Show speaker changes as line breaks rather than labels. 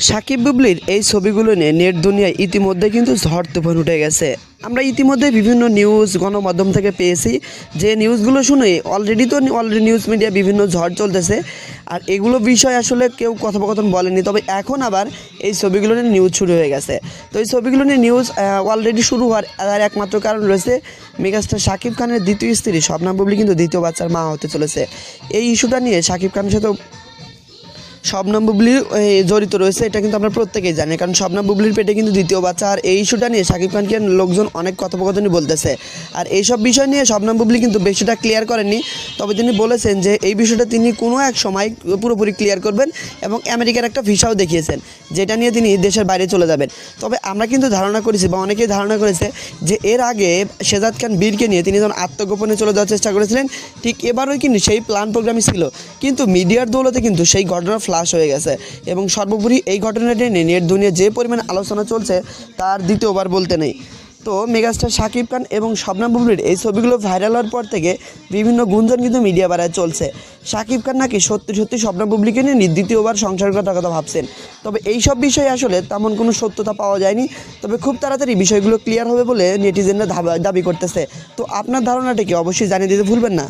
সাকিব বুবলির এই ছবিগুলো নিয়ে নেট দুনিয়ায় ইতিমধ্যে কিন্তু ঝড় তুফান উঠে গেছে। আমরা ইতিমধ্যে বিভিন্ন নিউজ গণমাধ্যম থেকে পেয়েছি যে নিউজগুলো শুনে অলরেডি নিউজ মিডিয়া বিভিন্ন ঝড় চলতেছে। আর এগুলো বিষয় আসলে কেউ কথোপকথন বলেনি, তবে এখন আবার এই ছবিগুলো নিয়ে নিউজ শুরু হয়ে গেছে। তো এই ছবিগুলো নিয়ে নিউজ অলরেডি শুরু হওয়ার একমাত্র কারণ রয়েছে মেগাস্টার শাকিব খানের দ্বিতীয় স্ত্রী শবনম বুবলি কিন্তু দ্বিতীয় বাচ্চার মা হতে চলেছে। এই ইস্যুটা নিয়ে শাকিব খানের সাথে শবনম বুবলি জড়িত রয়েছে, এটা কিন্তু আমরা প্রত্যেকেই জানি, কারণ শবনম বুবলির পেটে কিন্তু দ্বিতীয় বাচ্চা। আর এই ইস্যুটা নিয়ে শাকিব খানকে লোকজন অনেক কথোপকথনই বলতেছে। আর এইসব বিষয় নিয়ে শবনম বুবলি কিন্তু বিষয়টা ক্লিয়ার করেননি, তবে তিনি বলেছেন যে এই বিষয়টা তিনি কোনো এক সময় পুরোপুরি ক্লিয়ার করবেন এবং আমেরিকার একটা ভিসাও দেখিয়েছেন, যেটা নিয়ে তিনি দেশের বাইরে চলে যাবেন। তবে আমরা কিন্তু ধারণা করেছি বা অনেকেই ধারণা করেছে যে এর আগে শেজাদ খান বীরকে নিয়ে তিনি যখন আত্মগোপনে চলে যাওয়ার চেষ্টা করেছিলেন, ঠিক এবারও কিন্তু সেই প্ল্যান প্রোগ্রামই ছিল, কিন্তু মিডিয়ার দৌলতে কিন্তু সেই ঘটনা ফ্লাশ হয়ে গেছে। এবং সর্বোপরি এই ঘটনাটি নিয়ে নেট দুনিয়া যে পরিমাণ আলোচনা চলছে তার দ্বিতীয়বার বলতে নেই। তো মেগাস্টার শাকিব খান এবং শবনম বুবলির এই ছবিগুলো ভাইরাল হওয়ার পর থেকে বিভিন্ন গুঞ্জন কিন্তু মিডিয়া বাড়ায় চলছে। শাকিব খান নাকি সত্যি শবনম বুবলিকে নিয়ে দ্বিতীয়বার সংসারের কথা ভাবছেন। তবে এই সব বিষয়ে আসলে তেমন কোনো সত্যতা পাওয়া যায়নি, তবে খুব তাড়াতাড়ি বিষয়গুলো ক্লিয়ার হবে বলে নেটিজেনরা দাবি করতেছে। তো আপনার ধারণাটা কি অবশ্যই জানিয়ে দিতে ভুলবেন না।